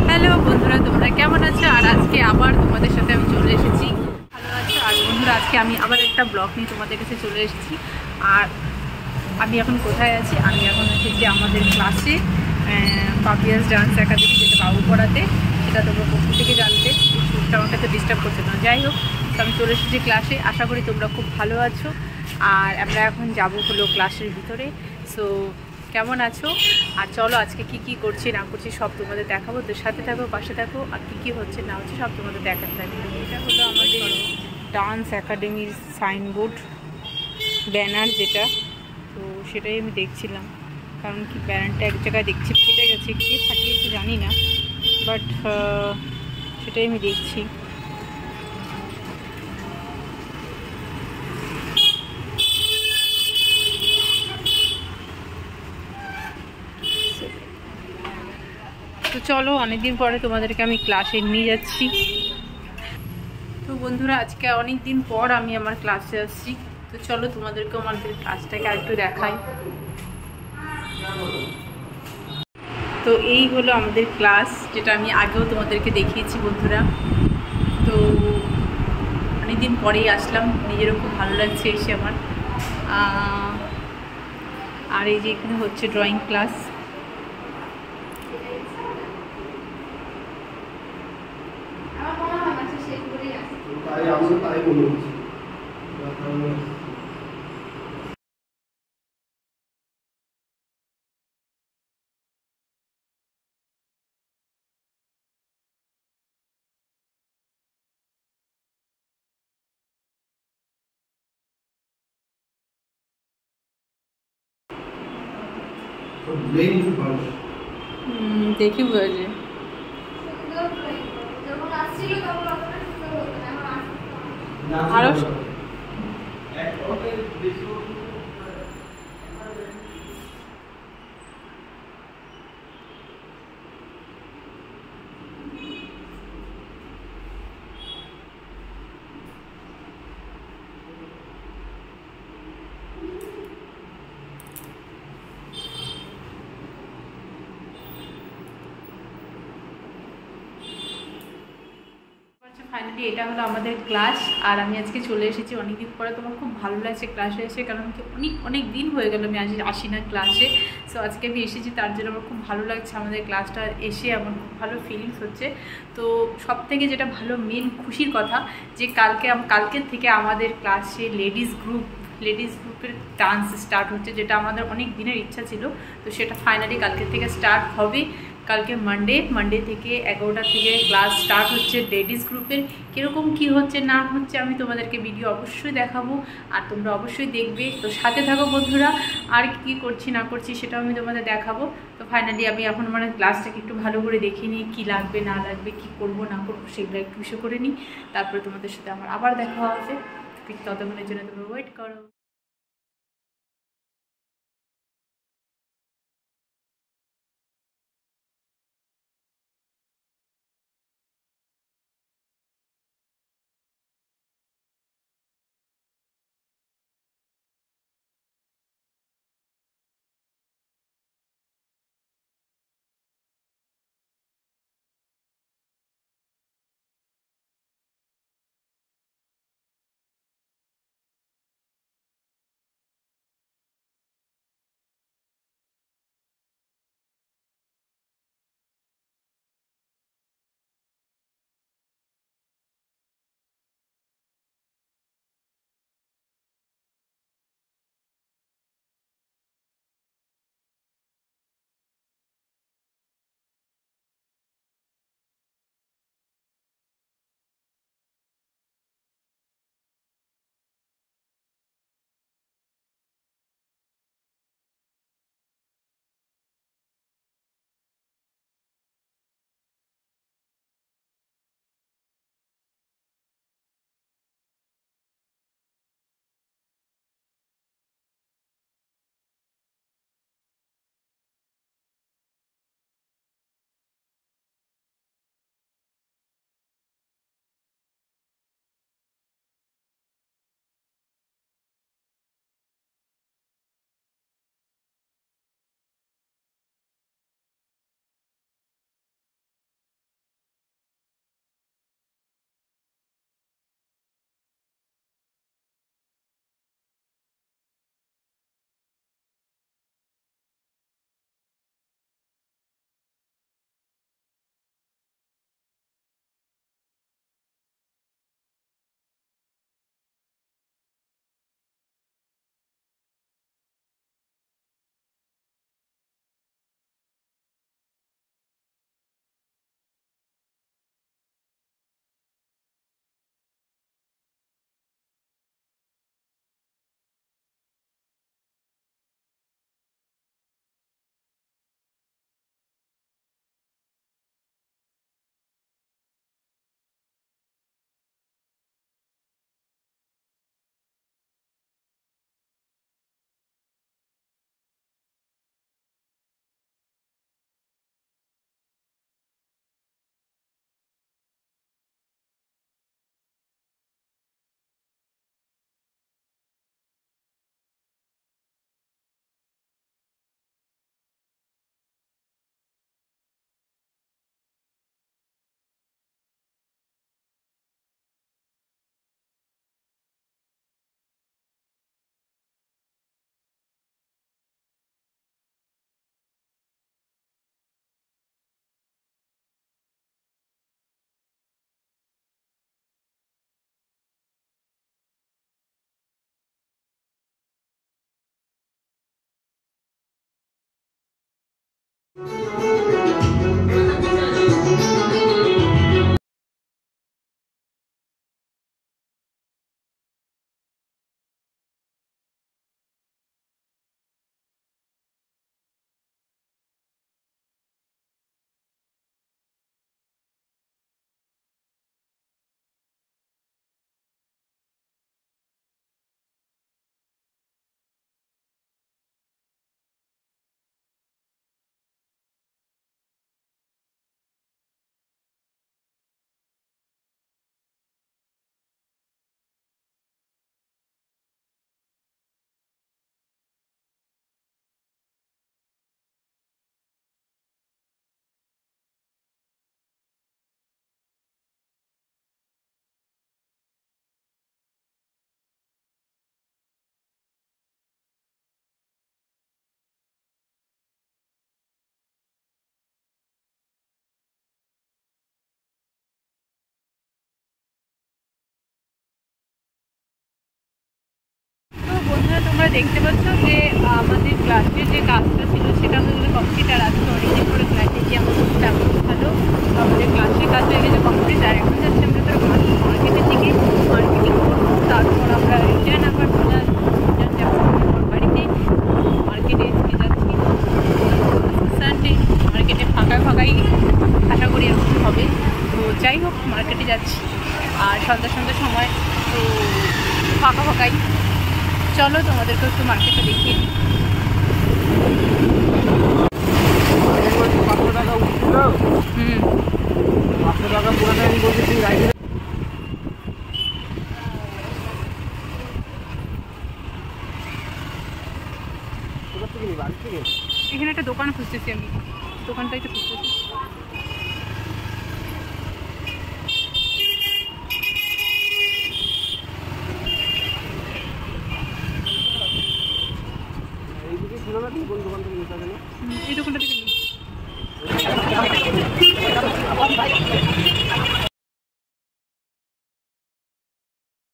Hello বন্ধুরা, তোমরা কেমন আছো? আর আজকে আবার তোমাদের সাথে আমি চলে এসেছি। ভালো আছো? আর বন্ধুরা, আজকে আমি আবার একটা ব্লগ নিয়ে তোমাদের কাছে চলে এসেছি। আর আমি এখন কোথায় আছি? আমি এখন এসেছি আমাদের ক্লাসে, পাপিয়াস ডান্স একাডেমি, যেটা বাবু পড়াতে। সেটা তোমরা পক্ষ থেকে জানতে, সুরটা আমার কাছে ডিস্টার্ব করছে না। যাই হোক, তো আমি চলে এসেছি ক্লাসে। আশা করি তোমরা খুব ভালো আছো। আর আমরা এখন যাব হলো ক্লাসের ভিতরে। সো কেমন আছো? আর চলো আজকে কি করছি না করছি সব তোমাদের দেখাবো। তো সাথে থাকো, পাশে থাকো। আর কি হচ্ছে না হচ্ছে সব তোমাদের দেখাতে থাকবে। এটা হলো আমাদের ডান্স একাডেমির সাইনবোর্ড, ব্যানার যেটা। তো সেটাই আমি দেখছিলাম, কারণ কি ব্যানারটা এক জায়গায় দেখছি ফেটে গেছে, কে ফাটিয়েছে জানি না, বাট সেটাই আমি দেখছি। তো চলো, অনেকদিন পরে তোমাদেরকে আমি ক্লাসে নিয়ে যাচ্ছি। তো বন্ধুরা, আজকে অনেক দিন পর আমি আমার ক্লাসে আসছি। তো চলো তোমাদেরকে আমাদের ক্লাসটাকে আরেকটু দেখাই। তো এই হলো আমাদের ক্লাস, যেটা আমি আগেও তোমাদেরকে দেখিয়েছি বন্ধুরা। তো অনেকদিন পরেই আসলাম, নিজেরও খুব ভালো লাগছে এসে আমার। আর এই যে এখানে হচ্ছে ড্রয়িং ক্লাস। দেখি বুঝে আরো ফাইনালি এটা হলো আমাদের ক্লাস। আর আমি আজকে চলে এসেছি অনেকদিন পরে। তোমার খুব ভালো লাগছে ক্লাসে এসে, কারণ কি অনেক দিন হয়ে গেল আমি আসি না ক্লাসে। সো আজকে আমি এসেছি, তার জন্য আমার খুব ভালো লাগছে। আমাদের ক্লাসটা এসে আমার খুব ভালো ফিলিংস হচ্ছে। তো সব থেকে যেটা ভালো মেন খুশির কথা, যে কালকের থেকে আমাদের ক্লাসে লেডিস গ্রুপের ডান্স স্টার্ট হচ্ছে, যেটা আমাদের অনেক দিনের ইচ্ছা ছিল। তো সেটা ফাইনালি কালকের থেকে স্টার্ট হবে। কালকে মানডে থেকে 11টা থেকে ক্লাস স্টার্ট হচ্ছে লেডিস গ্রুপের। কীরকম কী হচ্ছে না হচ্ছে আমি তোমাদেরকে ভিডিও অবশ্যই দেখাবো, আর তোমরা অবশ্যই দেখবে। তো সাথে থাকো বন্ধুরা। আর কি করছি না করছি সেটাও আমি তোমাদের দেখাবো। তো ফাইনালি আমি এখন মানে ক্লাসটাকে একটু ভালো করে দেখে নিই, কী লাগবে না লাগবে, কী করবো না করবো সেগুলো একটু বিষয় করে নিই। তারপরে তোমাদের সাথে আমার আবার দেখা হবে। ততক্ষণের জন্য তোমরা ওয়েট করো। বন্ধুরা, তোমরা দেখতে পাচ্ছ যে আমাদের ক্লাসের যে কাজটা ছিল সেটা আমাদের কমপ্লিট। আর আজকে অনেকদিন করে ক্লাসে গিয়ে আমাদের তেমন ভালো আমাদের ক্লাসের কাজ হয়ে গেছে কমপ্লিট। আর এখন যাচ্ছে আমরা তার মার্কেটের দিকে, মার্কেটিং করবো, তারপর আমরা রিটার্ন আবার চলে আসবো। রিটার্ন যাবো বাড়িতে। মার্কেটে আজকে যাচ্ছি সানডে, মার্কেটে ফাঁকাই আশা করি এরকম হবে। তো যাই হোক, মার্কেটে যাচ্ছি আর সন্ধ্যা সময় তো ফাঁকাই। চলো তোমাদেরকে একটু মার্কেটটা দেখিয়ে দিই। এখানে একটা দোকান খুঁজতেছি, আমি দোকানটাই তো খুঁজতেছি। এই দোকানটা থেকে